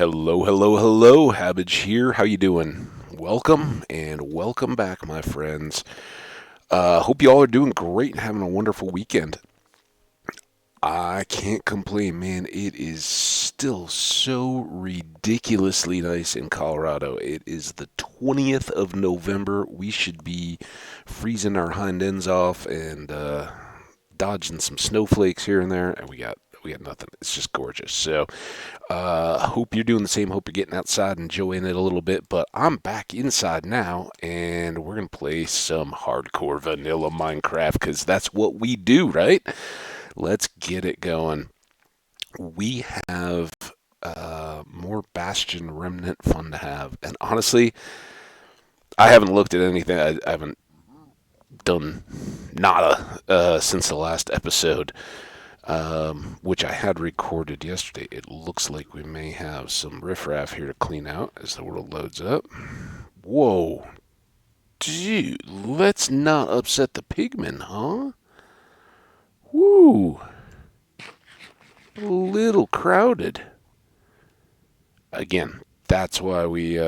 Hello, hello, hello. Hambbage here. How you doing? Welcome and welcome back, my friends. Hope you all are doing great and having a wonderful weekend. I can't complain, man. It is still so ridiculously nice in Colorado. It is the 20th of November. We should be freezing our hind ends off and dodging some snowflakes here and there, and we got nothing. It's just gorgeous. So, hope you're doing the same. Hope you're getting outside and enjoying it a little bit. But I'm back inside now, and we're gonna play some hardcore vanilla Minecraft because that's what we do, right? Let's get it going. We have more Bastion Remnant fun to have, and honestly, I haven't looked at anything. I haven't done nada since the last episode, which I had recorded yesterday. It looks like we may have some riffraff here to clean out as the world loads up. Whoa, dude, let's not upset the pigmen, huh? Woo, a little crowded. Again, that's why we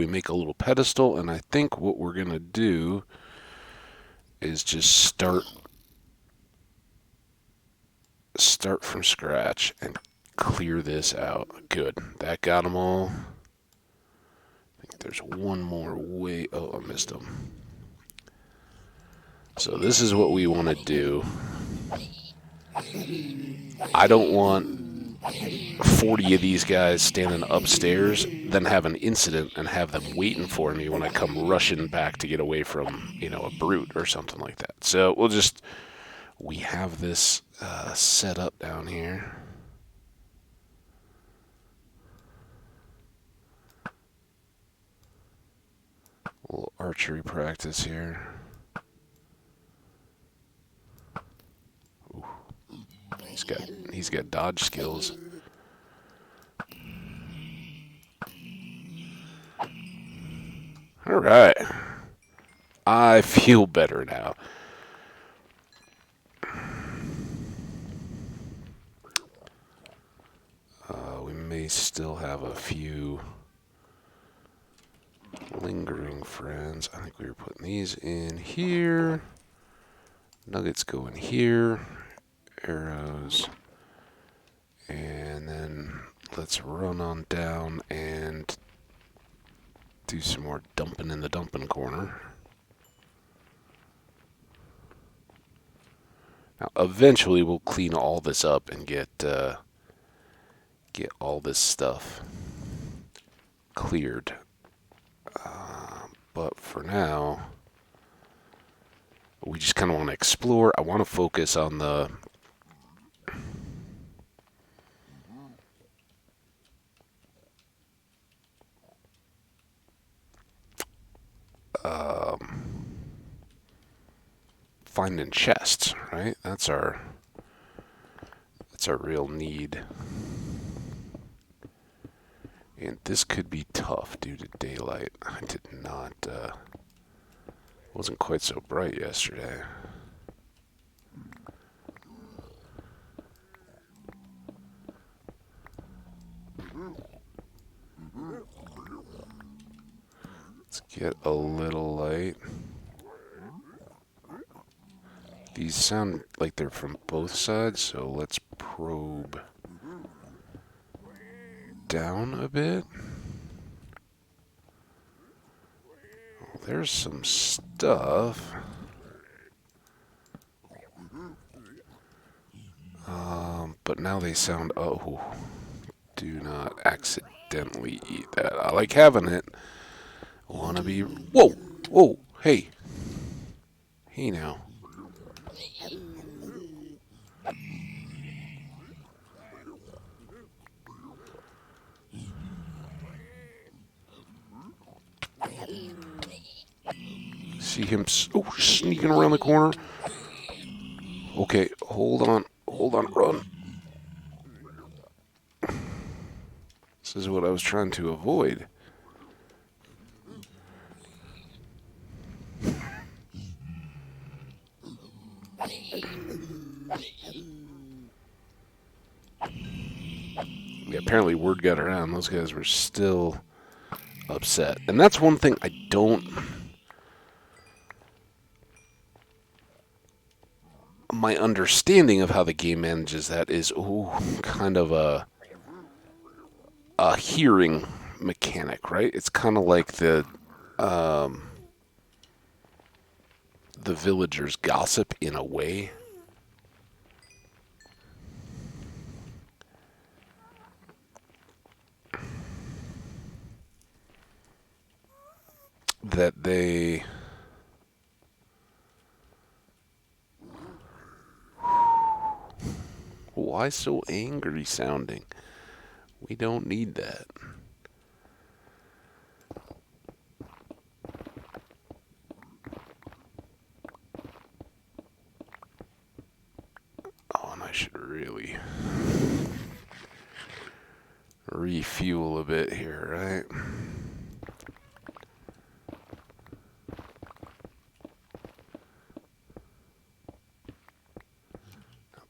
make a little pedestal, and I think what we're gonna do is just start from scratch and clear this out. Good. That got them all. I think there's one more way. Oh, I missed them. So this is what we want to do. I don't want 40 of these guys standing upstairs, then have an incident and have them waiting for me when I come rushing back to get away from, a brute or something like that. So we have this set up down here. A little archery practice here. Ooh. He's got dodge skills. All right. I feel better now. We may still have a few lingering friends. I think we were putting these in here. Nuggets go in here. Arrows. And then let's run on down and do some more dumping in the dumping corner. Now, eventually we'll clean all this up and get all this stuff cleared. But for now, we just kind of want to explore. I want to focus on the finding chests, right? That's our real need. And this could be tough due to daylight. I did not, wasn't quite so bright yesterday. Let's get a little light. These sound like they're from both sides, so let's probe down a bit. Oh, there's some stuff. But now they sound, oh, do not accidentally eat that. I like having it. Wanna be, whoa, whoa, hey. Hey now. See him sneaking around the corner. Okay, hold on, run. This is what I was trying to avoid. Yeah, apparently word got around. Those guys were still upset. And that's one thing I don't... My understanding of how the game manages that is, kind of a hearing mechanic, right? It's kind of like the villagers gossip in a way. That they... Why so angry sounding? We don't need that. Oh, and I should really refuel a bit here, right?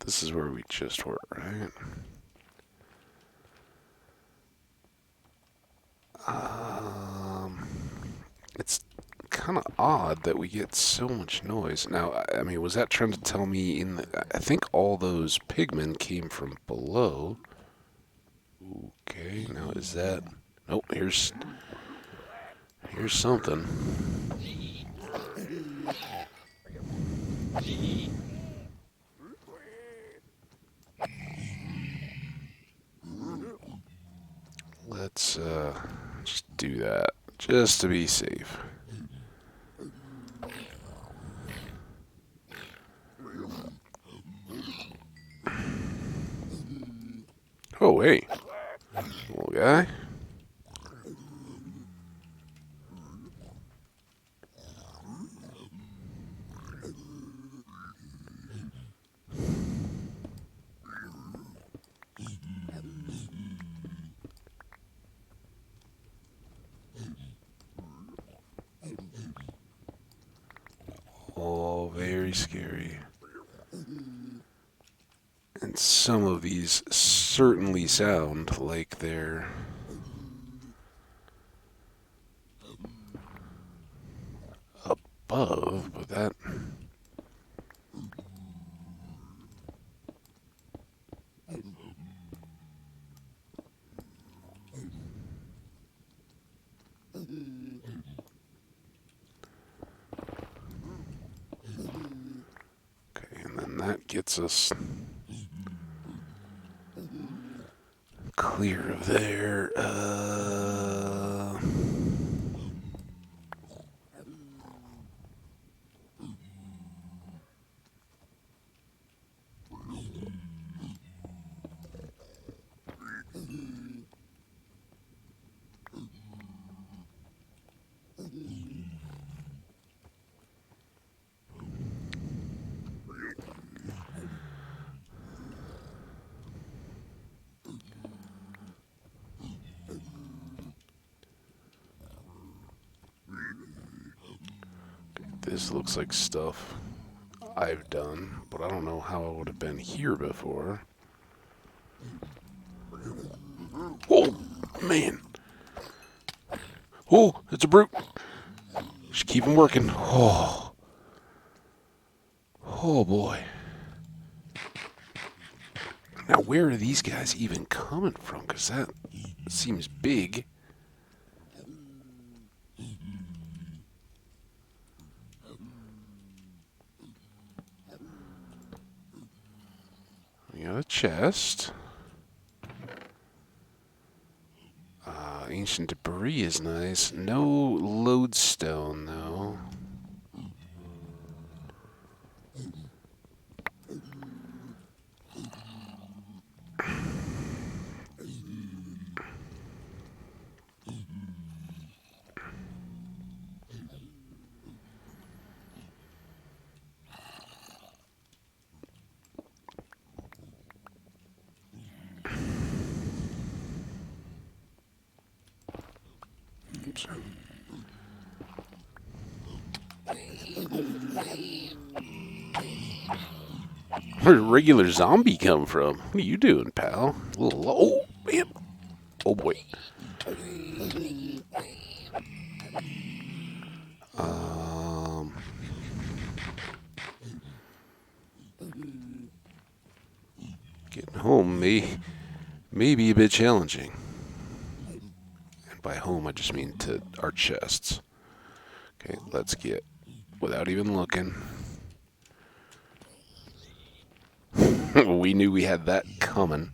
This is where we just were, right? It's kind of odd that we get so much noise. Now, I mean, was that trying to tell me I think all those pigmen came from below. Okay, now is that... Nope, here's something. Let's just do that, just to be safe. Oh, hey, little guy. Oh, very scary. And some of these certainly sound like they're above, but that... Okay, and then that gets us clear of there. This looks like stuff I've done, but I don't know how I would have been here before. Oh, man. Oh, it's a brute. Just keep him working. Oh. Oh, boy. Now, where are these guys even coming from? Because that seems big. We got a chest. Ancient debris is nice. No lodestone, though. Where did a regular zombie come from? What are you doing, pal? A little low. Man. Oh boy. Um, Getting home may be a bit challenging. And by home, I just mean to our chests. Okay, let's get, without even looking. We knew we had that coming.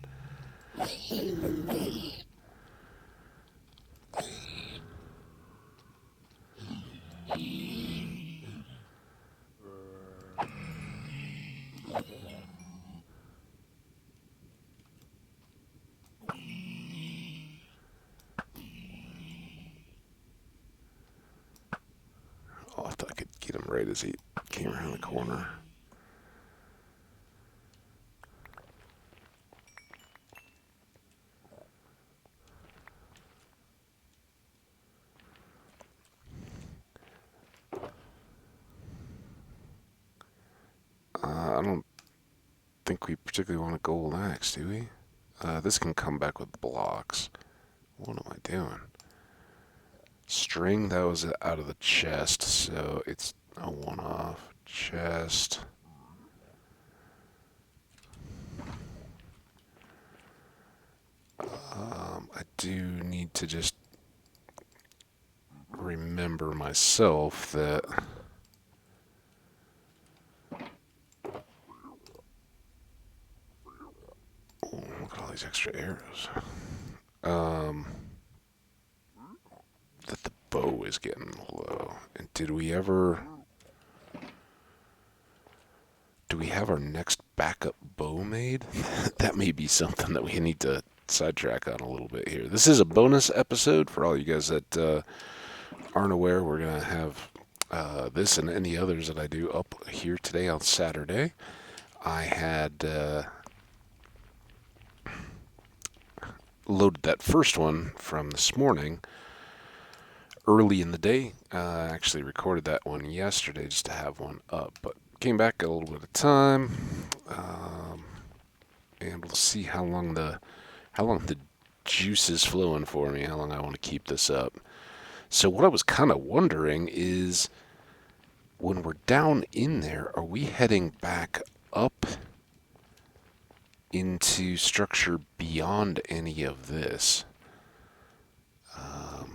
Oh, I thought I could get him right as he came around the corner. I don't think we particularly want a gold axe, do we? This can come back with blocks. What am I doing? String, that was out of the chest, so it's a one-off. Chest. I do need to just remember myself that look at all these extra arrows. That the bow is getting low. And do we have our next backup bow made? That may be something that we need to sidetrack on a little bit here. This is a bonus episode for all you guys that aren't aware. We're going to have this and any others that I do up here today on Saturday. I had loaded that first one from this morning early in the day. I actually recorded that one yesterday just to have one up, but came back a little bit of time, and we'll see how long the juice is flowing for me, how long I want to keep this up. So what I was kind of wondering is, when we're down in there, are we heading back up into structure beyond any of this?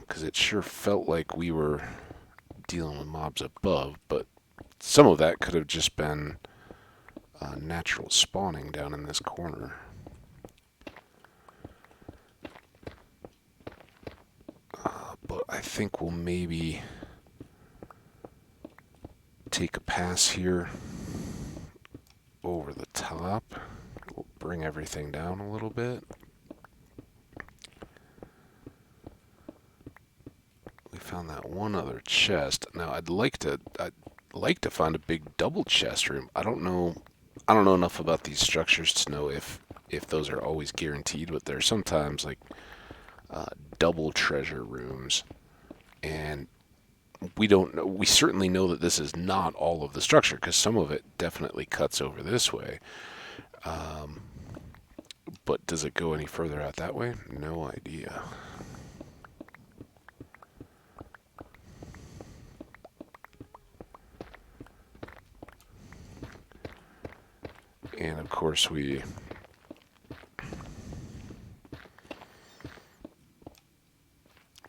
Because it sure felt like we were dealing with mobs above, but some of that could have just been natural spawning down in this corner. But I think we'll maybe take a pass here over the top. We'll bring everything down a little bit. We found that one other chest. Now I'd like to find a big double chest room. I don't know enough about these structures to know if those are always guaranteed, but there's sometimes like double treasure rooms, and we don't know. We certainly know that this is not all of the structure, because some of it definitely cuts over this way. But does it go any further out that way? No idea. And of course we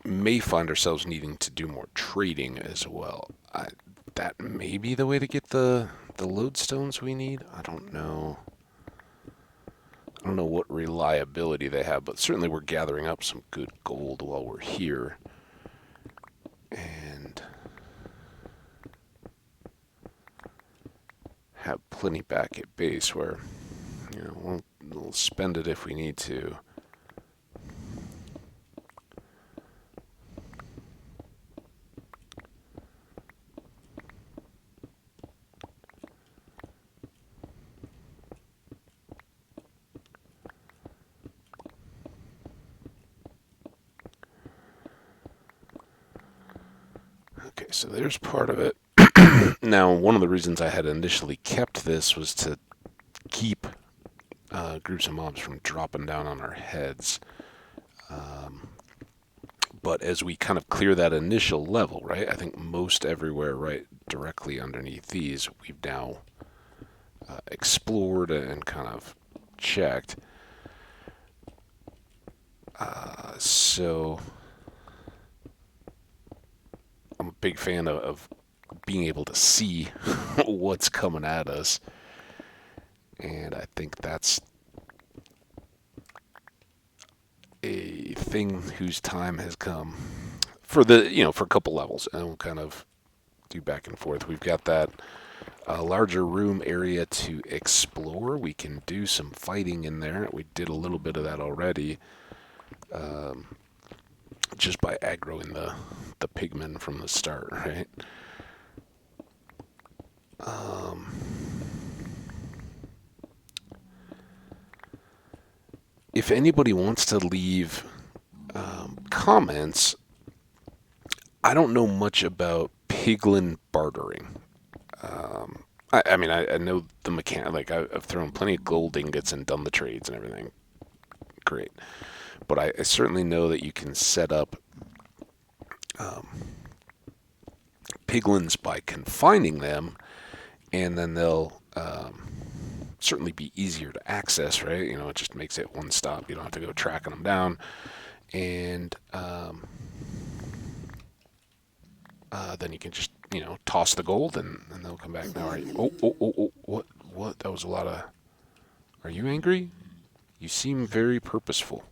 may find ourselves needing to do more trading as well. That may be the way to get the lodestones we need. I don't know what reliability they have, but certainly we're gathering up some good gold while we're here. And have plenty back at base where, we'll spend it if we need to. Okay, so there's part of it. Now, one of the reasons I had initially kept this was to keep groups of mobs from dropping down on our heads. But as we kind of clear that initial level, right, I think most everywhere right directly underneath these, we've now explored and kind of checked. So I'm a big fan of being able to see what's coming at us. And I think that's a thing whose time has come for for a couple levels, and we'll kind of do back and forth. We've got that larger room area to explore. We can do some fighting in there. We did a little bit of that already, just by aggroing the pigmen from the start, right? If anybody wants to leave comments, I don't know much about piglin bartering. I mean, I know the mechanic. Like, I've thrown plenty of gold ingots and done the trades and everything. Great. But I certainly know that you can set up piglins by confining them, and then they'll certainly be easier to access, right? It just makes it one stop. You don't have to go tracking them down. And then you can just, toss the gold and they'll come back. Now, right? Oh, what? That was a lot of... Are you angry? You seem very purposeful.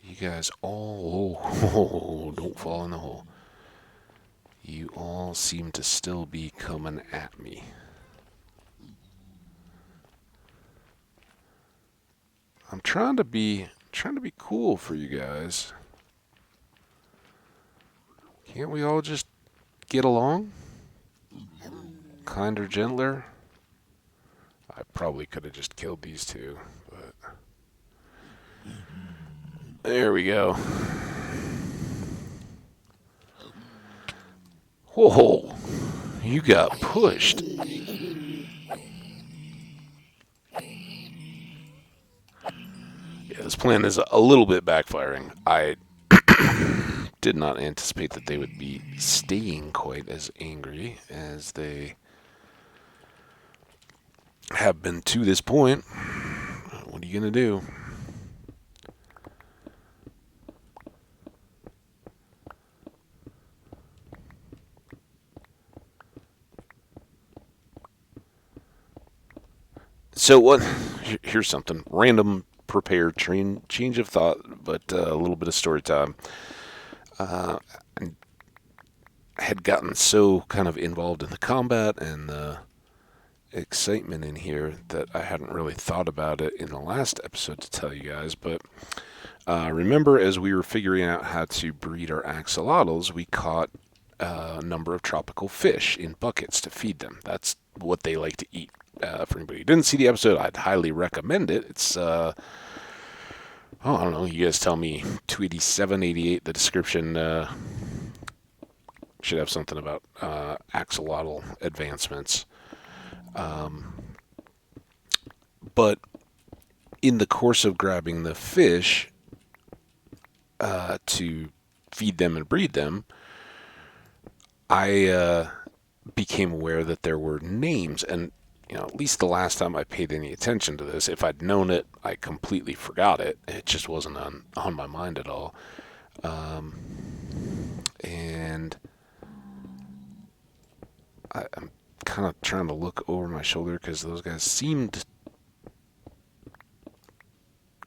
You guys all... don't fall in the hole. You all seem to still be coming at me. I'm trying to be cool for you guys. Can't we all just get along? Kinder, gentler. I probably could have just killed these two, but there we go. Whoa, you got pushed. This plan is a little bit backfiring. I did not anticipate that they would be staying quite as angry as they have been to this point. What are you going to do? So what? Here's something random. Prepared change of thought, but a little bit of story time. I had gotten so kind of involved in the combat and the excitement in here that I hadn't really thought about it in the last episode to tell you guys. But remember, as we were figuring out how to breed our axolotls, we caught a number of tropical fish in buckets to feed them. That's what they like to eat. For anybody who didn't see the episode, I'd highly recommend it. It's, I don't know, you guys tell me, 287, 88, the description should have something about axolotl advancements. But in the course of grabbing the fish to feed them and breed them, I became aware that there were names, and at least the last time I paid any attention to this, if I'd known it, I completely forgot it. It just wasn't on my mind at all. And I'm kind of trying to look over my shoulder because those guys seemed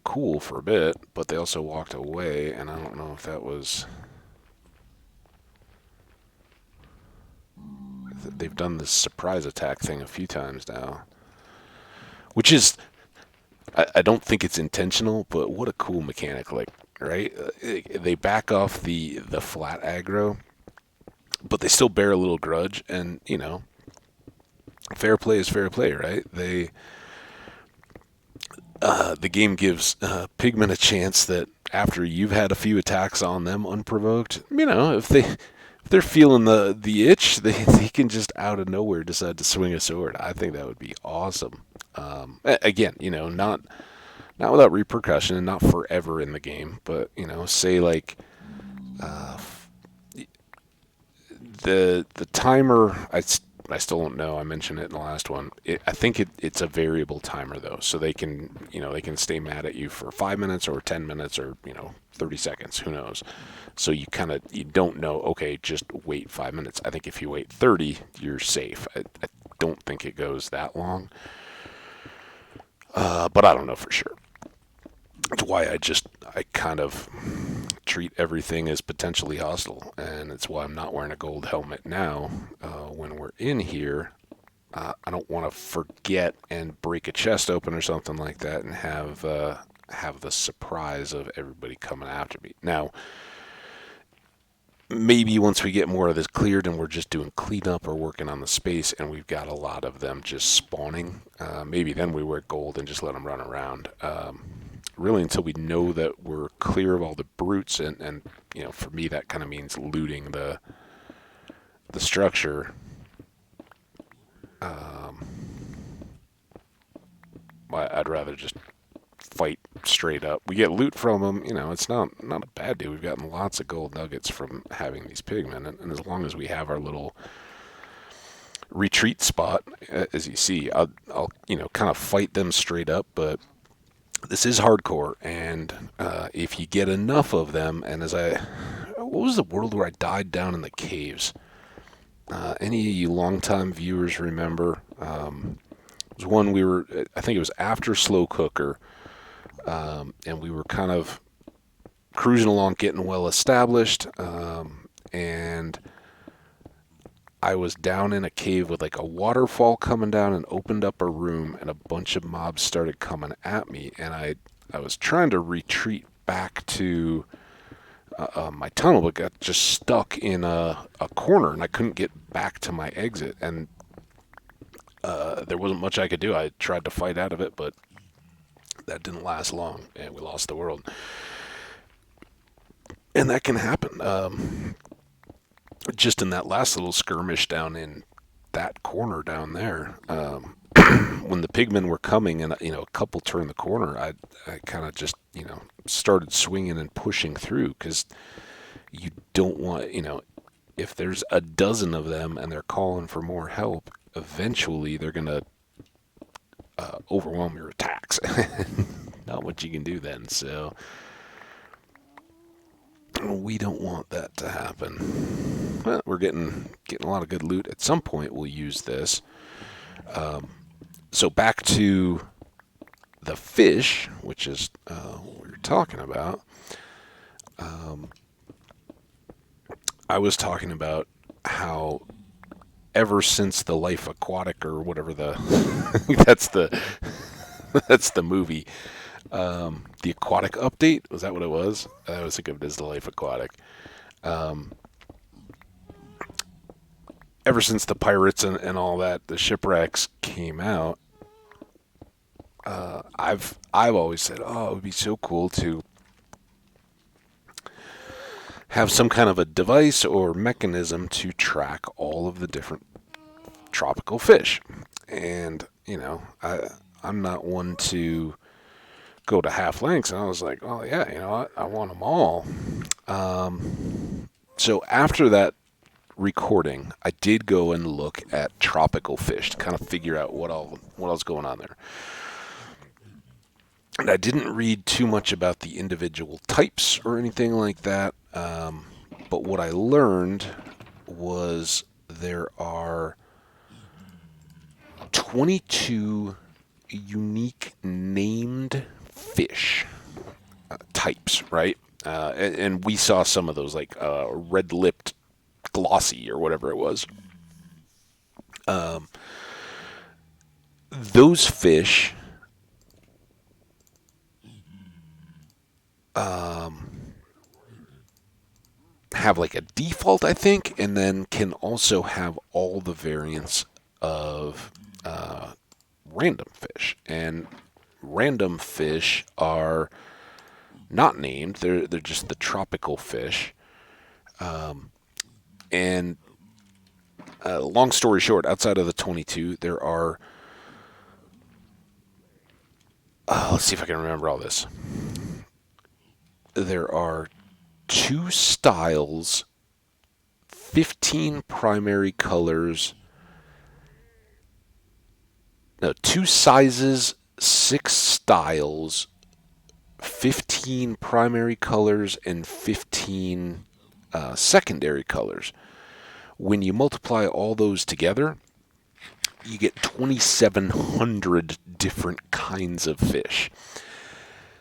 cool for a bit, but they also walked away, and I don't know if that was... They've done this surprise attack thing a few times now, which is, I don't think it's intentional, but what a cool mechanic, like, right? They back off the flat aggro, but they still bear a little grudge, and, fair play is fair play, right? The game gives pigmen a chance that after you've had a few attacks on them unprovoked, if they're feeling the itch, they can just out of nowhere decide to swing a sword. I think that would be awesome. Again, not without repercussion and not forever in the game, but say like uh, the timer. I still don't know. I mentioned it in the last one. I think it's a variable timer though, so they can stay mad at you for 5 minutes or 10 minutes or 30 seconds. Who knows? So you don't know. Okay, just wait 5 minutes. I think if you wait 30, you're safe. I don't think it goes that long, but I don't know for sure. That's why I kind of treat everything as potentially hostile, and it's why I'm not wearing a gold helmet now. When we're in here, I don't want to forget and break a chest open or something like that, and have the surprise of everybody coming after me. Now, maybe once we get more of this cleared and we're just doing cleanup or working on the space, and we've got a lot of them just spawning, maybe then we wear gold and just let them run around. Really until we know that we're clear of all the brutes, and for me that kind of means looting the structure. I'd rather just fight straight up. We get loot from them, it's not a bad deal. We've gotten lots of gold nuggets from having these pigmen, and as long as we have our little retreat spot, as you see, I'll kind of fight them straight up, but this is hardcore, and if you get enough of them, and what was the world where I died down in the caves? Any of you longtime viewers remember? It was one I think it was after Slow Cooker, and we were kind of cruising along, getting well established, and I was down in a cave with like a waterfall coming down, and opened up a room, and a bunch of mobs started coming at me, and I was trying to retreat back to my tunnel, but got just stuck in a corner, and I couldn't get back to my exit, and there wasn't much I could do. I tried to fight out of it, but that didn't last long, and we lost the world. And that can happen. Just in that last little skirmish down in that corner down there, when the pigmen were coming and a couple turned the corner, I kind of just started swinging and pushing through, because you don't want, if there's a dozen of them and they're calling for more help, eventually they're gonna overwhelm your attacks. Not much you can do then. So we don't want that to happen. Well, we're getting a lot of good loot. At some point, we'll use this. So back to the fish, which is what we were talking about. I was talking about how ever since the Life Aquatic, or whatever that's the movie. The Aquatic Update, was that what it was? I was thinking of it as the Life Aquatic. Ever since the pirates and all that, the shipwrecks came out, I've always said, oh, it would be so cool to have some kind of a device or mechanism to track all of the different tropical fish. And I'm not one to go to half lengths, and I was like, oh yeah, I want them all. So after that recording, I did go and look at tropical fish to kind of figure out what else going on there. And I didn't read too much about the individual types or anything like that. But what I learned was there are 22 unique named fish types, right? And we saw some of those, like red-lipped glossy or whatever it was. Those fish have like a default, I think, and then can also have all the variants of random fish. And random fish are not named; they're just the tropical fish. And long story short, outside of the 22, there are Let's see if I can remember all this. There are two styles, 15 primary colors, no, two sizes, six styles, 15 primary colors, and 15 secondary colors. When you multiply all those together, you get 2,700 different kinds of fish.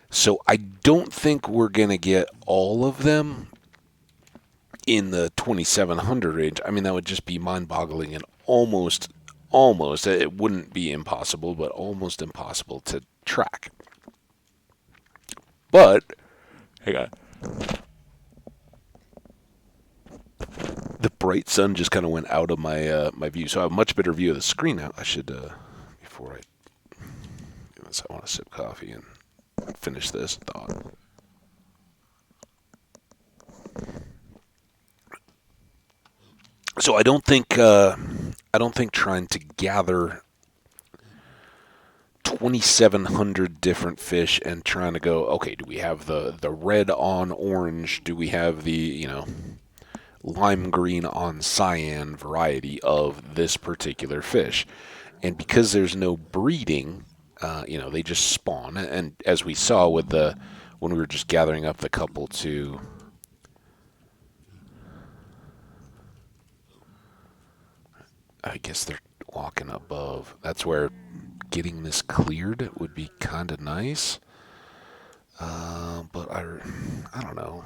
So I don't think we're going to get all of them in the 2,700 range. I mean, that would just be mind-boggling and almost, it wouldn't be impossible, but almost impossible to track. But, hang on. The bright sun just kind of went out of my my view, so I have a much better view of the screen now. I should, before I do this, I want to sip coffee and finish this thought. So I don't think trying to gather 2,700 different fish and trying to go, okay, do we have the red on orange? Do we have the lime green on cyan variety of this particular fish? And because there's no breeding, they just spawn. And as we saw with when we were just gathering up the couple to, I guess they're walking above. That's where getting this cleared would be kind of nice. But I don't know.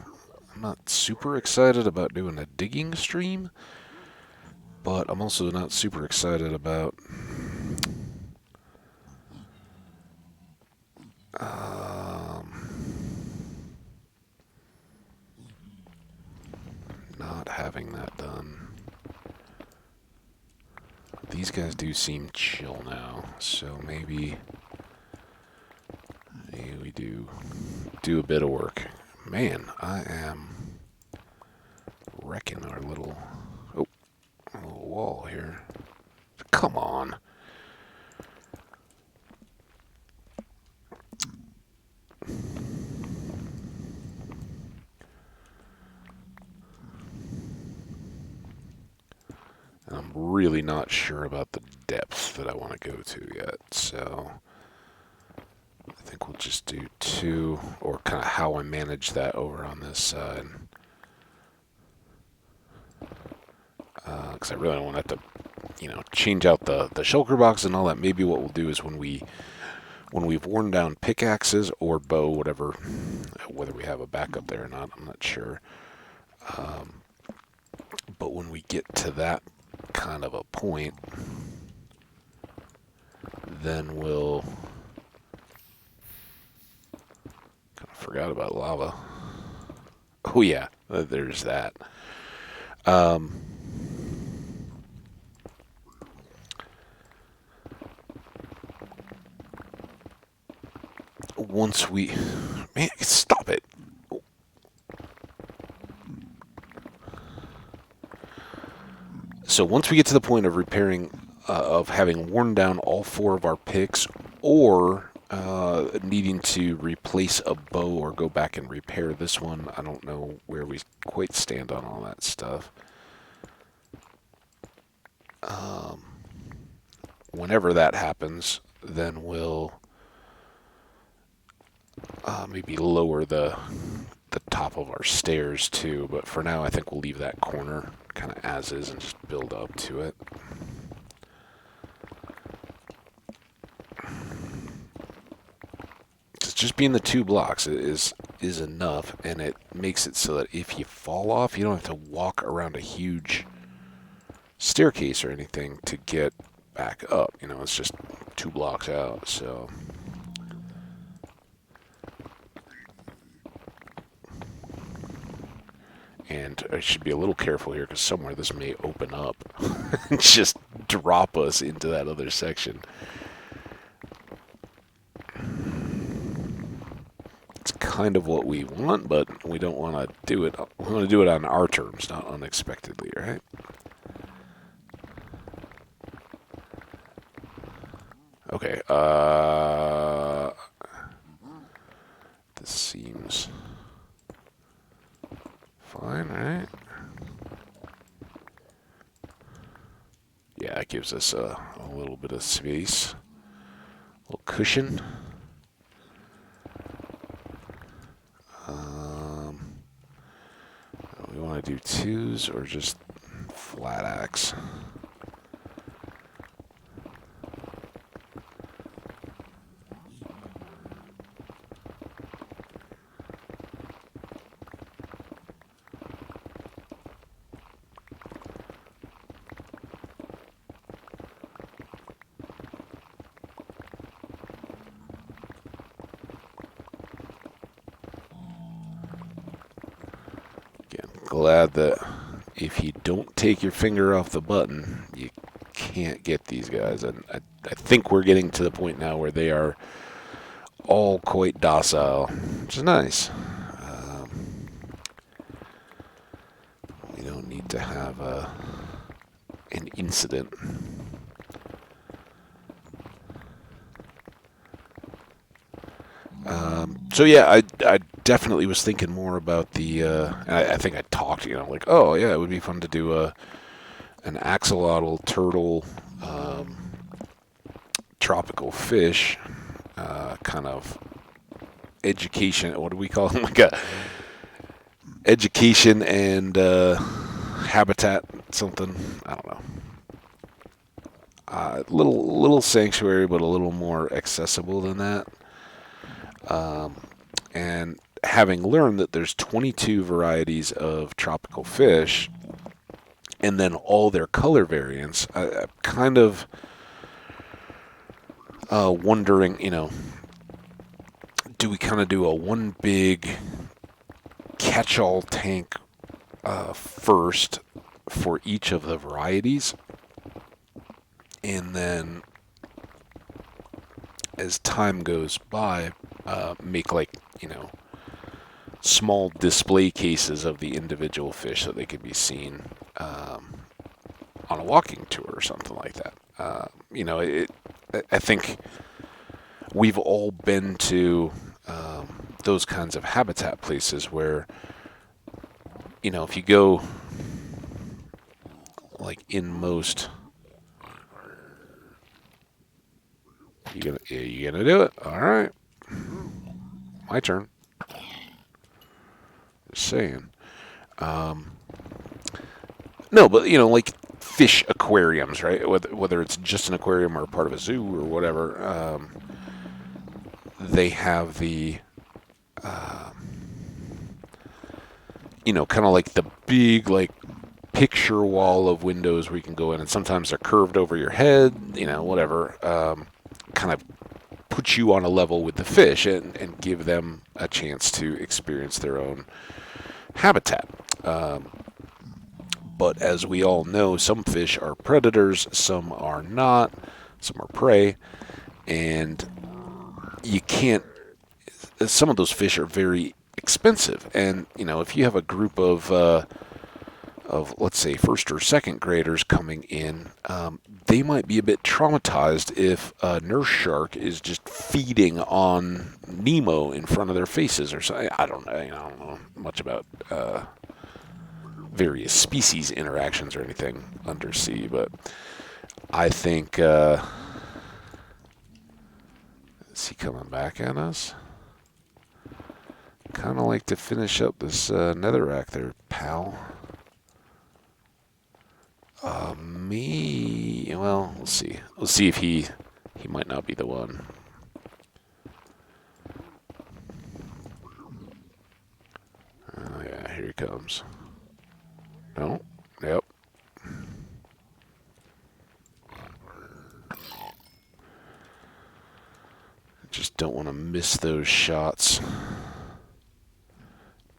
I'm not super excited about doing a digging stream, but I'm also not super excited about not having that done. These guys do seem chill now, so maybe we do a bit of work. Man, I am wrecking our little wall here. Come on. I'm really not sure about the depth that I want to go to yet, so I think we'll just do 2, or kind of how I manage that over on this side. Because I really don't want to have to, change out the shulker box and all that. Maybe what we'll do is when we've worn down pickaxes or bow, whatever, whether we have a backup there or not, I'm not sure. But when we get to that kind of a point, then we'll kind of forgot about lava. Oh yeah, there's that. Once we, man, stop it. So once we get to the point of repairing, of having worn down all 4 of our picks, or needing to replace a bow or go back and repair this one, I don't know where we quite stand on all that stuff. Whenever that happens, then we'll maybe lower the top of our stairs too, but for now I think we'll leave that corner kind of as is and just build up to it. Just being the 2 blocks is enough, and it makes it so that if you fall off, you don't have to walk around a huge staircase or anything to get back up. It's just 2 blocks out, so. And I should be a little careful here because somewhere this may open up and just drop us into that other section. It's kind of what we want, but we don't want to do it. We want to do it on our terms, not unexpectedly, right? Okay. This seems fine, right? Yeah, it gives us a little bit of space, a little cushion. We want to do twos or just flat axe. Glad that if you don't take your finger off the button, you can't get these guys. And I think we're getting to the point now where they are all quite docile, which is nice. We don't need to have an incident. So yeah, I definitely was thinking more about the. I think I talked, like, oh yeah, it would be fun to do an axolotl turtle tropical fish kind of education. What do we call it? Like a education and habitat something. I don't know. Little sanctuary, but a little more accessible than that. And having learned that there's 22 varieties of tropical fish, and then all their color variants, I'm kind of wondering, do we kind of do a one big catch-all tank first for each of the varieties, and then as time goes by, make like, small display cases of the individual fish so they could be seen on a walking tour or something like that. I think we've all been to those kinds of habitat places where, if you go like in most, you gonna do it? All right, my turn. Just saying. No, but like fish aquariums, right? Whether it's just an aquarium or part of a zoo or whatever, they have the, kind of like the big like picture wall of windows where you can go in, and sometimes they're curved over your head, whatever. Kind of put you on a level with the fish and give them a chance to experience their own habitat. But as we all know, some fish are predators, some are not, some are prey, and you can't. Some of those fish are very expensive, and if you have a group of let's say first or second graders coming in, they might be a bit traumatized if a nurse shark is just feeding on Nemo in front of their faces or something. I don't know. I don't know much about various species interactions or anything undersea, but I think is he coming back at us? Kind of like to finish up this netherrack there, pal. Well, we'll see. We'll see if he might not be the one. Oh yeah, here he comes. No? Yep. Just don't want to miss those shots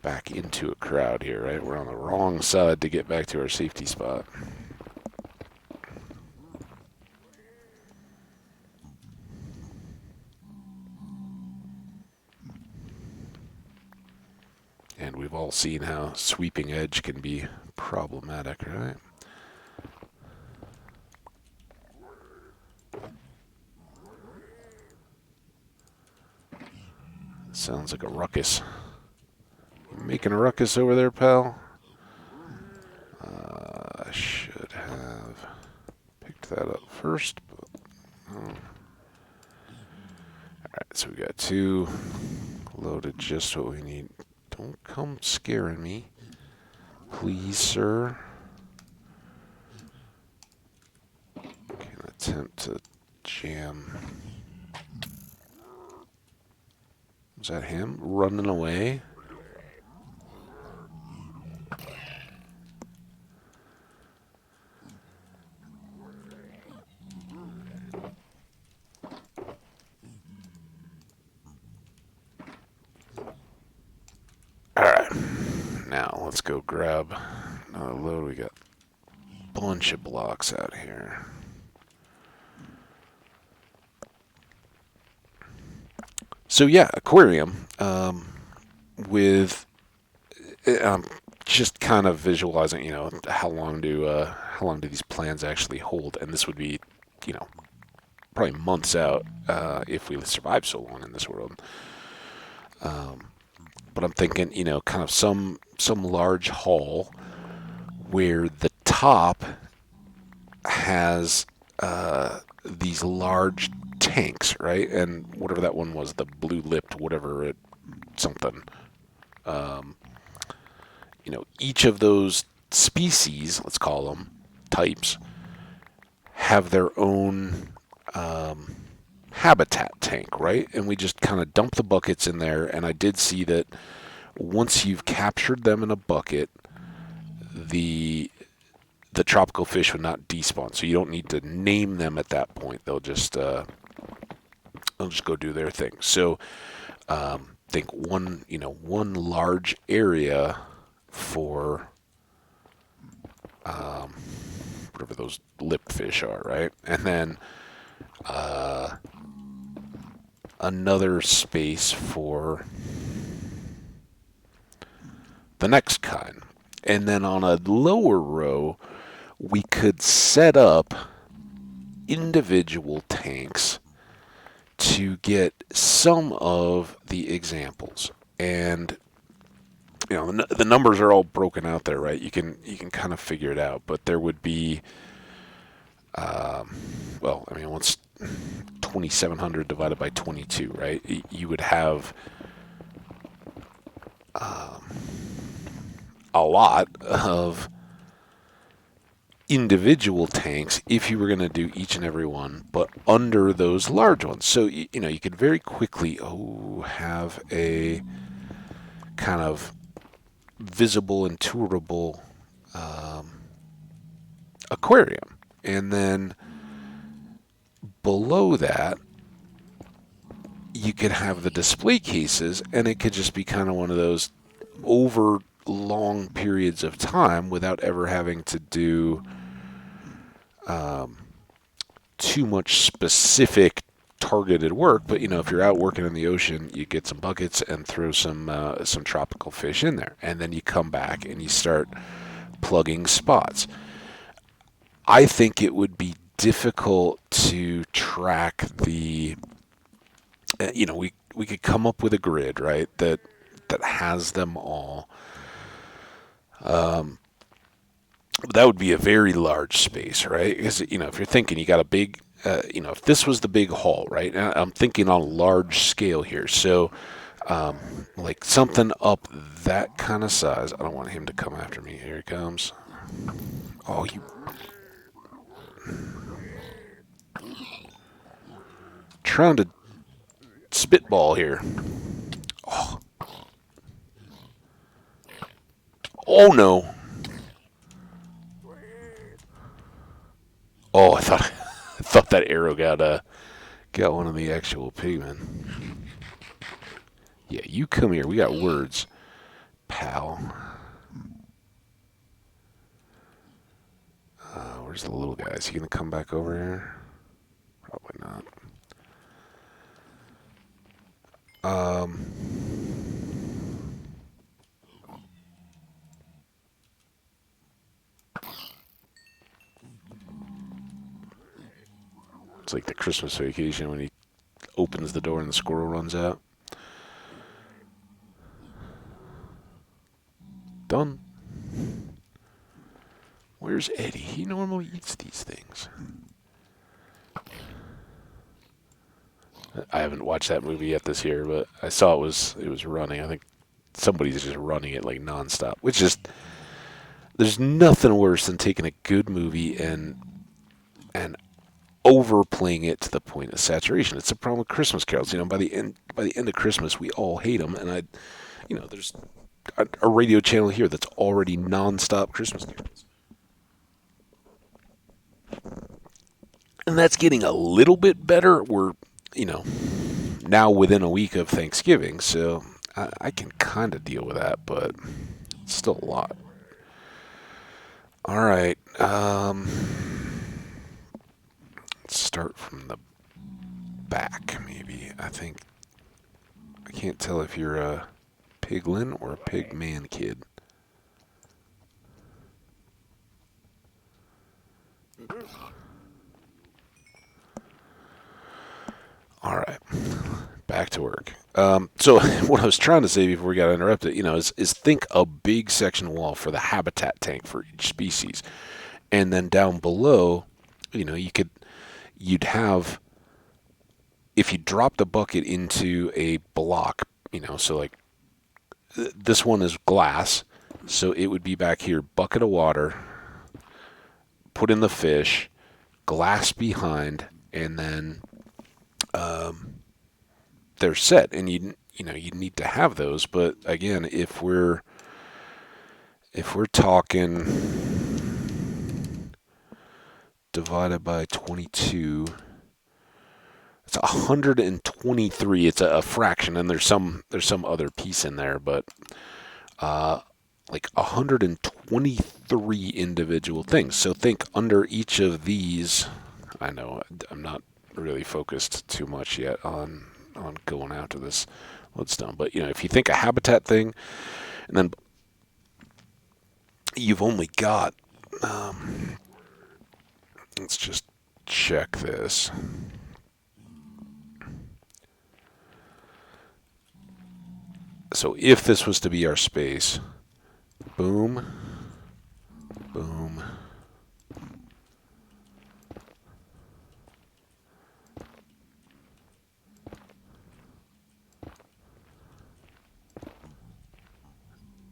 back into a crowd here, right? We're on the wrong side to get back to our safety spot. And we've all seen how sweeping edge can be problematic, right? Sounds like a ruckus. You making a ruckus over there, pal? I should have picked that up first, but Alright, so we got 2 loaded, just what we need. Don't come scaring me, please, sir. Can attempt to jam. Was that him running away? Alright, now let's go grab another load. We got a bunch of blocks out here. So yeah, aquarium with just kind of visualizing, how long do these plans actually hold? And this would be, probably months out if we survive so long in this world. But I'm thinking, kind of some large hall where the top has these large tanks, right? And whatever that one was, the blue-lipped, whatever it, something. Each of those species, let's call them types, have their own habitat tank, right? And we just kind of dump the buckets in there. And I did see that once you've captured them in a bucket, the tropical fish would not despawn. So you don't need to name them at that point. They'll just go do their thing. So think one large area for whatever those lip fish are, right? And then another space for the next kind. And then on a lower row, we could set up individual tanks to get some of the examples. And the numbers are all broken out there, right? You can kind of figure it out, but there would be what's 2,700 divided by 22, right? You would have a lot of individual tanks if you were going to do each and every one, but under those large ones. So, you could very quickly have a kind of visible and tourable aquarium. And then below that, you could have the display cases, and it could just be kind of one of those over long periods of time without ever having to do too much specific targeted work. But if you're out working in the ocean, you get some buckets and throw some tropical fish in there, and then you come back and you start plugging spots. I think it would be difficult to track the we could come up with a grid, right, that has them all. That would be a very large space, right? Because if you're thinking you got a big if this was the big hall, right? And I'm thinking on a large scale here. So like something up that kind of size. I don't want him to come after me. Here he comes. Oh, you trying to spitball here. Oh no. Oh, I thought that arrow got one of the actual pigmen. Yeah, you come here. We got words, pal. Where's the little guy? Is he gonna come back over here? Probably not. It's like the Christmas Vacation when he opens the door and the squirrel runs out. Done. Where's Eddie? He normally eats these things. I haven't watched that movie yet this year, but I saw it was running. I think somebody's just running it like nonstop. Which is, there's nothing worse than taking a good movie and overplaying it to the point of saturation. It's a problem with Christmas carols. By the end of Christmas, we all hate them, and there's a radio channel here that's already nonstop Christmas carols. And that's getting a little bit better. We're, now within a week of Thanksgiving, so I can kind of deal with that, but it's still a lot. All right. Let's start from the back, maybe. I can't tell if you're a piglin or a pigman kid. All right, back to work. So what I was trying to say before we got interrupted, is think a big section wall for the habitat tank for each species, and then down below, you'd have, if you dropped a bucket into a block, so like this one is glass, so it would be back here, bucket of water, put in the fish, glass behind, and then they're set, and you need to have those. But again, if we're talking divided by 22, it's 123. It's a fraction, and there's some other piece in there, but like 123 individual things. So think under each of these. I know I'm not really focused too much yet on going after this lodestone, but if you think a habitat thing, and then you've only got let's just check this. So if this was to be our space, boom, boom,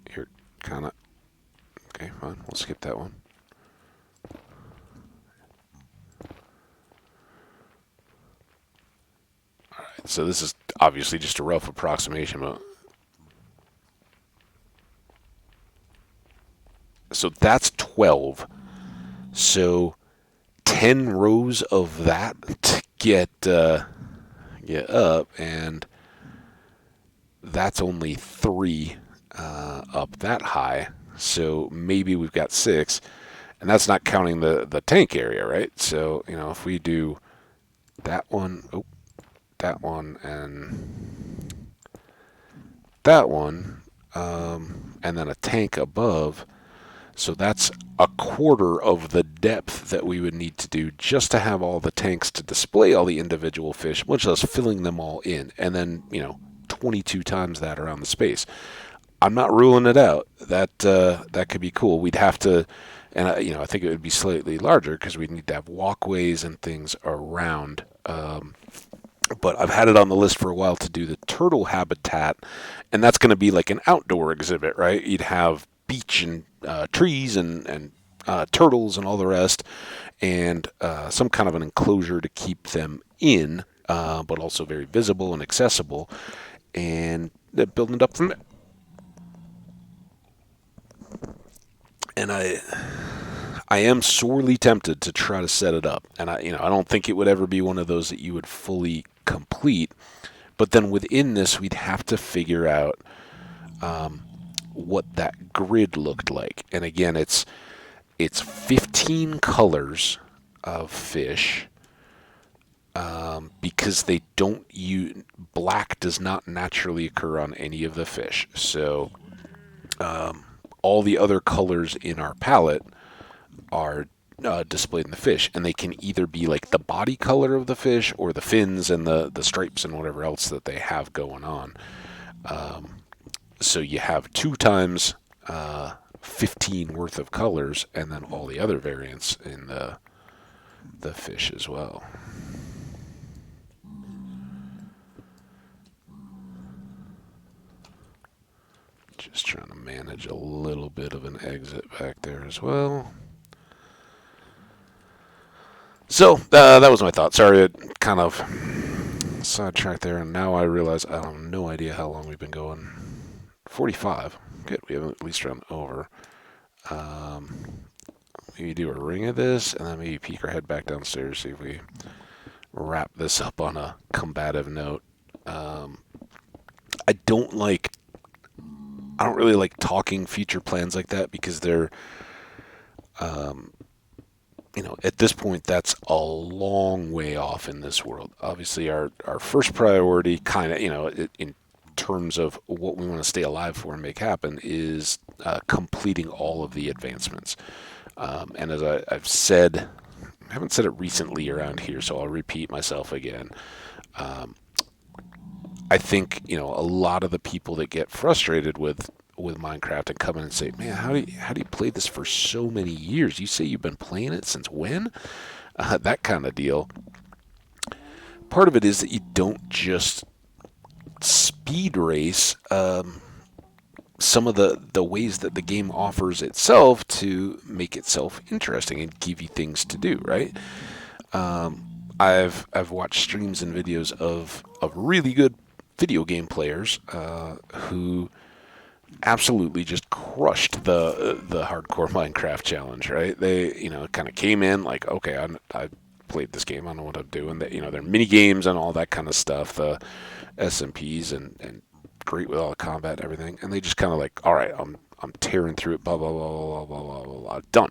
here, kind of, okay, fine, we'll skip that one. All right, so this is obviously just a rough approximation, but so that's 12. So 10 rows of that to get up, and that's only 3 up that high. So maybe we've got 6, and that's not counting the tank area, right? So if we do that one, that one, and that one, and then a tank above. So that's a quarter of the depth that we would need to do just to have all the tanks to display all the individual fish, much less filling them all in. And then, 22 times that around the space. I'm not ruling it out. That could be cool. We'd have to, and I think it would be slightly larger because we'd need to have walkways and things around. But I've had it on the list for a while to do the turtle habitat, and that's going to be like an outdoor exhibit, right? You'd have beach and trees and turtles and all the rest, and some kind of an enclosure to keep them in, but also very visible and accessible, and building it up from there. And I am sorely tempted to try to set it up, and I don't think it would ever be one of those that you would fully complete. But then within this, we'd have to figure out what that grid looked like. And again, it's 15 colors of fish, because they don't use, black does not naturally occur on any of the fish. So all the other colors in our palette are displayed in the fish, and they can either be like the body color of the fish or the fins and the stripes and whatever else that they have going on. So you have 2 times 15 worth of colors, and then all the other variants in the fish as well. Just trying to manage a little bit of an exit back there as well. So, that was my thought. Sorry, it kind of sidetracked there, and now I realize I have no idea how long we've been going. 45. Good, we haven't at least run over. Maybe do a ring of this, and then maybe peek our head back downstairs, see if we wrap this up on a combative note. I don't really like talking future plans like that because they're, at this point, that's a long way off in this world. Obviously, our first priority, kind of, in terms of what we want to stay alive for and make happen, is completing all of the advancements. And as I've said, I haven't said it recently around here, so I'll repeat myself again. I think, a lot of the people that get frustrated with Minecraft and come in and say, man, how do you play this for so many years? You say you've been playing it since when? That kind of deal. Part of it is that you don't just speed race some of the ways that the game offers itself to make itself interesting and give you things to do, right? I've watched streams and videos of really good video game players who absolutely just crushed the hardcore Minecraft challenge, right? They, kind of came in like, okay, I played this game, I know what I'm doing. That, their mini games and all that kind of stuff, the SMPs and great with all the combat and everything. And they just kind of like, all right, I'm tearing through it, blah blah blah blah blah blah blah, blah, done.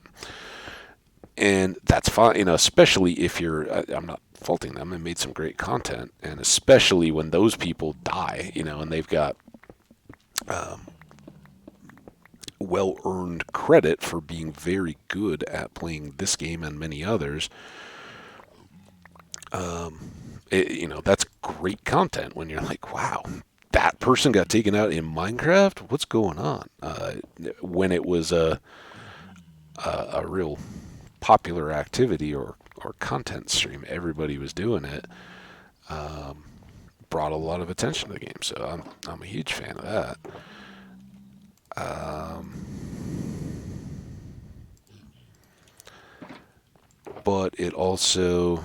And that's fine, especially if you're. I'm not faulting them. They made some great content, and especially when those people die, and they've got well-earned credit for being very good at playing this game and many others. That's great content when you're like, wow, that person got taken out in Minecraft? What's going on? When it was a real popular activity or content stream, everybody was doing it. Brought a lot of attention to the game, so I'm a huge fan of that. But it also,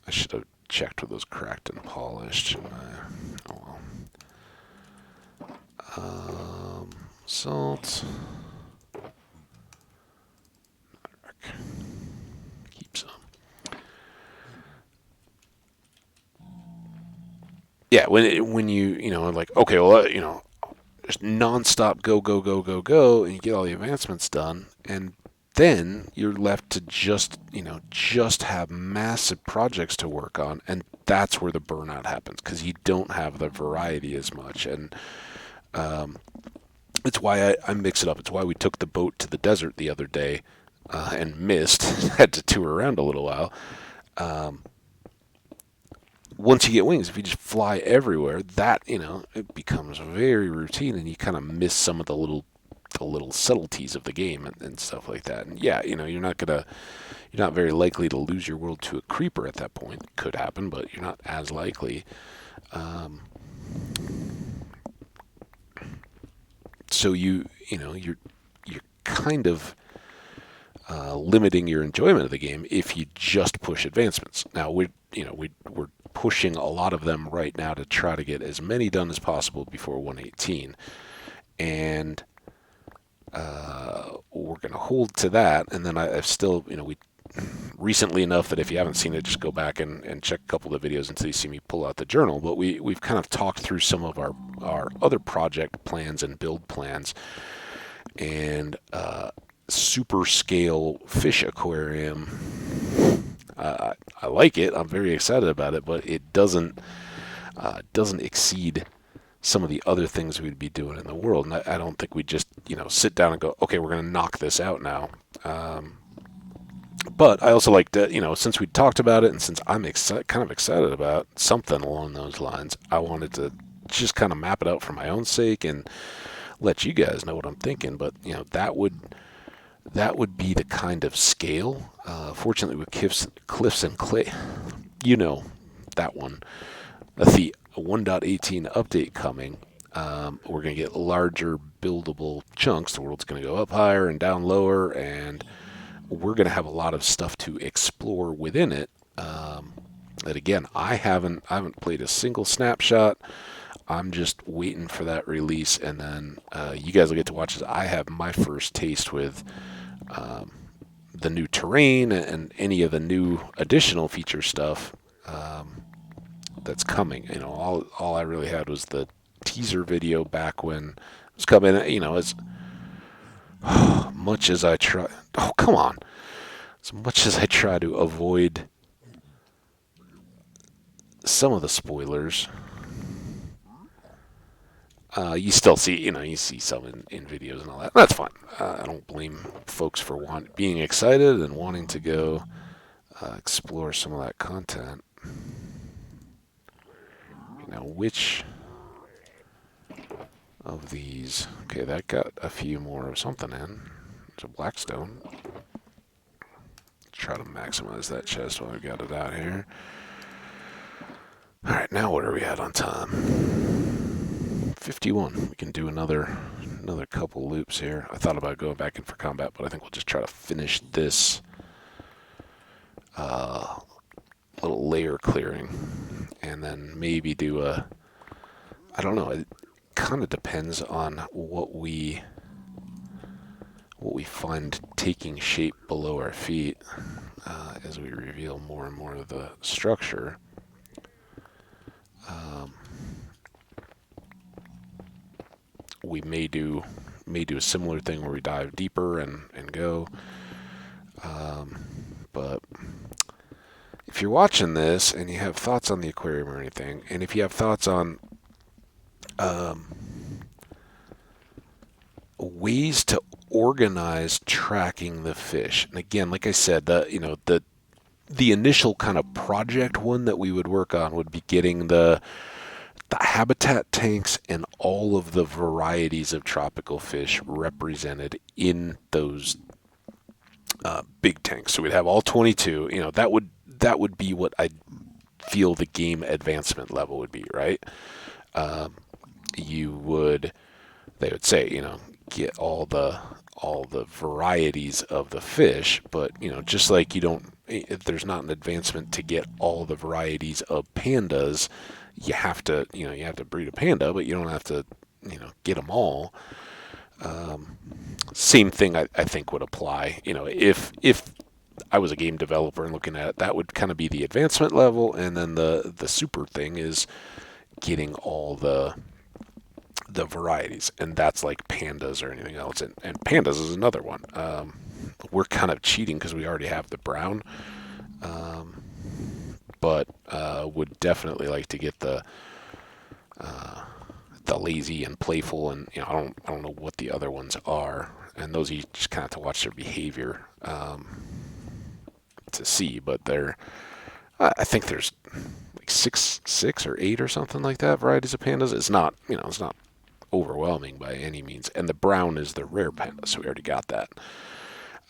I should have checked with those cracked and polished. Oh well. Salt. Keep some. Yeah, when you like, okay, well, just nonstop go go go go go, and you get all the advancements done, and then you're left to just have massive projects to work on, and that's where the burnout happens because you don't have the variety as much. And it's why I mix it up. It's why we took the boat to the desert the other day and missed, had to tour around a little while. Once you get wings, if you just fly everywhere, that it becomes very routine, and you kind of miss some of the little subtleties of the game and stuff like that. And yeah, you're not very likely to lose your world to a creeper at that point. It could happen, but you're not as likely. So you're kind of limiting your enjoyment of the game if you just push advancements. Now we're pushing a lot of them right now to try to get as many done as possible before 118, and we're going to hold to that. And then I've still, we recently enough that if you haven't seen it, just go back and check a couple of the videos until you see me pull out the journal. But we've kind of talked through some of our other project plans and build plans, and super scale fish aquarium. I like it. I'm very excited about it, but it doesn't exceed some of the other things we'd be doing in the world. And I don't think we'd just, sit down and go, okay, we're going to knock this out now. But I also like to, since we talked about it and since I'm kind of excited about something along those lines, I wanted to just kind of map it out for my own sake and let you guys know what I'm thinking. But that would be the kind of scale. Fortunately, with cliffs and clay, you know that one. With the 1.18 update coming, we're going to get larger buildable chunks. The world's going to go up higher and down lower, and we're going to have a lot of stuff to explore within it. That again, I haven't played a single snapshot. I'm just waiting for that release, and then you guys will get to watch as I have my first taste with the new terrain and any of the new additional feature stuff that's coming. All I really had was the teaser video back when it was coming. As much as I try, oh come on, as much as I try to avoid some of the spoilers. You still see, you see some in videos and all that. That's fine. I don't blame folks for being excited and wanting to go explore some of that content. Now, which of these? Okay, that got a few more of something in. There's a blackstone. Try to maximize that chest while I've got it out here. All right, now what are we at on time? 51. We can do another couple loops here. I thought about going back in for combat, but I think we'll just try to finish this little layer clearing, and then maybe do I don't know. It kind of depends on what we find taking shape below our feet as we reveal more and more of the structure. We may do a similar thing where we dive deeper and go. But if you're watching this and you have thoughts on the aquarium or anything, and if you have thoughts on ways to organize tracking the fish, and again, like I said, the initial kind of project one that we would work on would be getting the habitat tanks and all of the varieties of tropical fish represented in those big tanks. So we'd have all 22. That would be what I feel the game advancement level would be, right? They would say, get all the varieties of the fish, but just like there's not an advancement to get all the varieties of pandas. You have to breed a panda, but you don't have to, get them all. Same thing I think would apply. If I was a game developer and looking at it, that would kind of be the advancement level, and then the super thing is getting all the varieties, and that's like pandas or anything else. And pandas is another one. We're kind of cheating because we already have the brown. But would definitely like to get the lazy and playful, and I don't know what the other ones are, and those you just kind of have to watch their behavior to see. But I think there's like six or eight or something like that varieties of pandas. It's not overwhelming by any means, and the brown is the rare panda, so we already got that.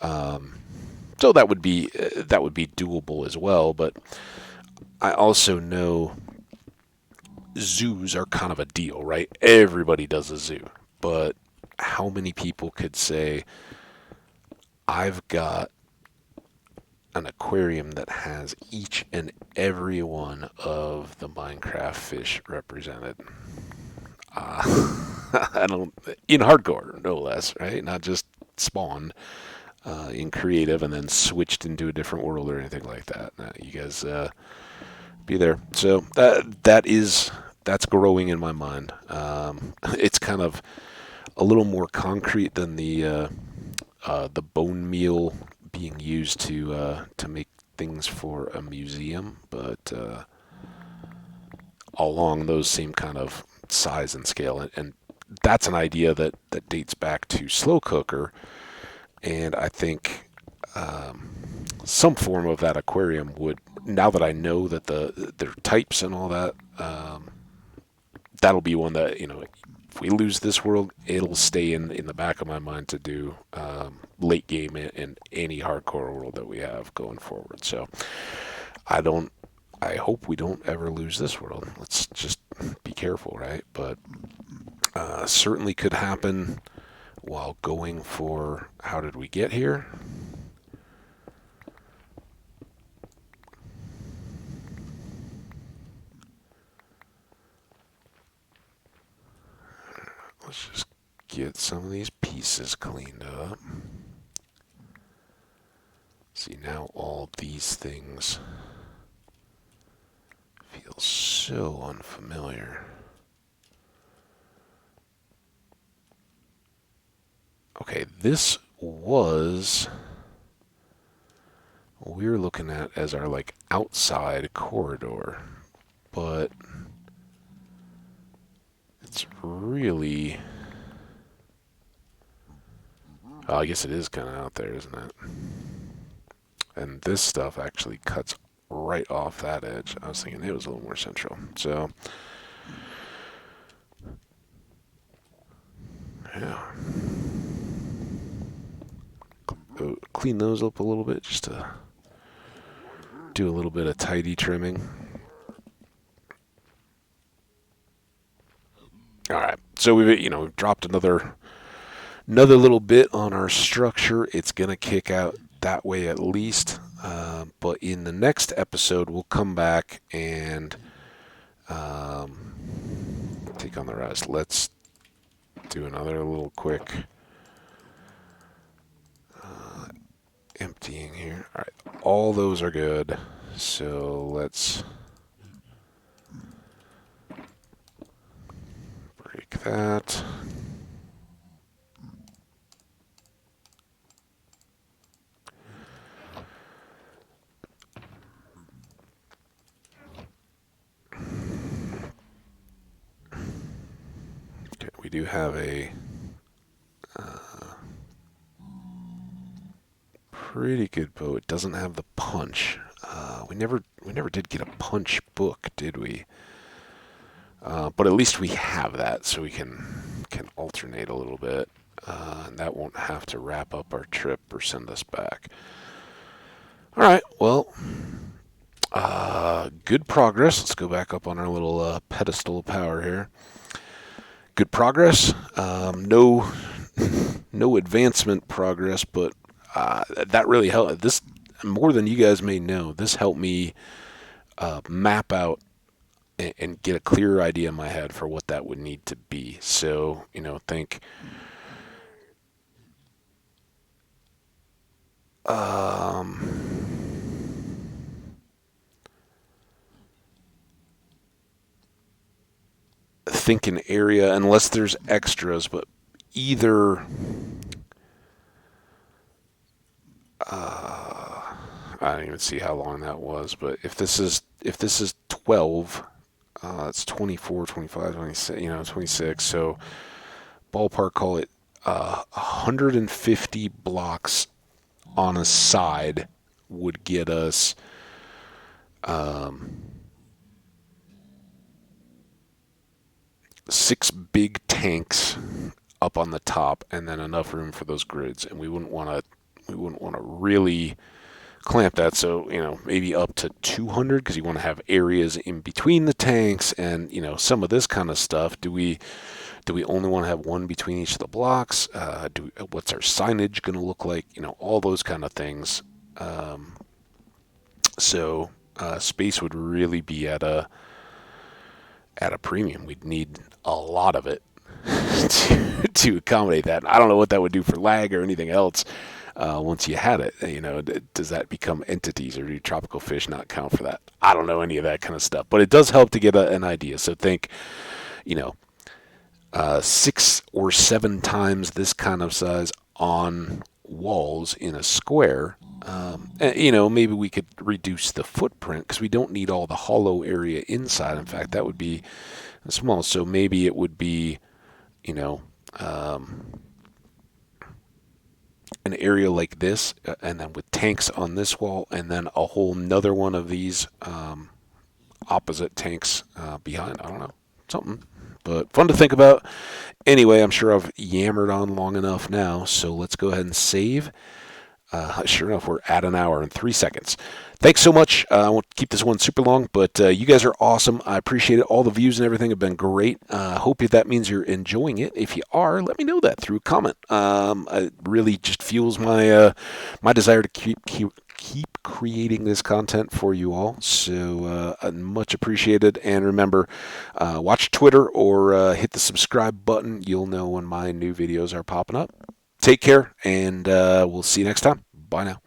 So that would be doable as well, but I also know zoos are kind of a deal, right? Everybody does a zoo, but how many people could say, I've got an aquarium that has each and every one of the Minecraft fish represented? I don't, in hardcore, no less, right? Not just spawned in creative and then switched into a different world or anything like that. You guys be there. So that's growing in my mind. It's kind of a little more concrete than the bone meal being used to make things for a museum, but along those same kind of size and scale, and that's an idea that dates back to Slow Cooker, and I think some form of that aquarium would, now that I know that their types and all that, that'll be one that if we lose this world, it'll stay in the back of my mind to do late game in any hardcore world that we have going forward. So I hope we don't ever lose this world. Let's just be careful, right? But certainly could happen while going for how did we get here? Let's just get some of these pieces cleaned up. See, now all these things feel so unfamiliar. Okay, this was what we were looking at as our like outside corridor, but it's really, oh, I guess it is kind of out there, isn't it? And this stuff actually cuts right off that edge. I was thinking it was a little more central. So, yeah. Clean those up a little bit just to do a little bit of tidy trimming. All right. So we've dropped another little bit on our structure. It's going to kick out that way at least. But in the next episode, we'll come back and take on the rest. Let's do another little quick emptying here. All right, all those are good. So let's break that. Okay, we do have a pretty good bow. It doesn't have the punch. We never did get a punch book, did we? But at least we have that, so we can alternate a little bit, and that won't have to wrap up our trip or send us back. All right, well, good progress. Let's go back up on our little pedestal of power here. Good progress. No advancement progress, but that really helped. This, more than you guys may know, this helped me map out and get a clearer idea in my head for what that would need to be. So, think think an area, unless there's extras, but either I don't even see how long that was, but if this is 12, it's 24, 25, 26, 26. So ballpark, call it 150 blocks on a side would get us 6 big tanks up on the top, and then enough room for those grids. And we wouldn't want to really clamp that, so maybe up to 200, because you want to have areas in between the tanks, and some of this kind of stuff. Do we only want to have one between each of the blocks? What's our signage going to look like? All those kind of things. So space would really be at a premium. We'd need a lot of it to accommodate that. I don't know what that would do for lag or anything else. Once you had it, does that become entities, or do tropical fish not count for that? I don't know any of that kind of stuff, but it does help to get an idea. So think, 6 or 7 times this kind of size on walls in a square. Maybe we could reduce the footprint, because we don't need all the hollow area inside. In fact, that would be small. So maybe it would be, an area like this, and then with tanks on this wall, and then a whole nother one of these opposite tanks behind. I don't know, something. but fun to think about. Anyway, I'm sure I've yammered on long enough now, so let's go ahead and save. Sure enough, we're at an hour and 3 seconds. Thanks so much. I won't keep this one super long, but you guys are awesome. I appreciate it. All the views and everything have been great. Hope that means you're enjoying it. If you are, let me know that through a comment. It really just fuels my desire to keep creating this content for you all. So much appreciated. And remember, watch Twitter or hit the subscribe button. You'll know when my new videos are popping up. Take care, and we'll see you next time. Bye now.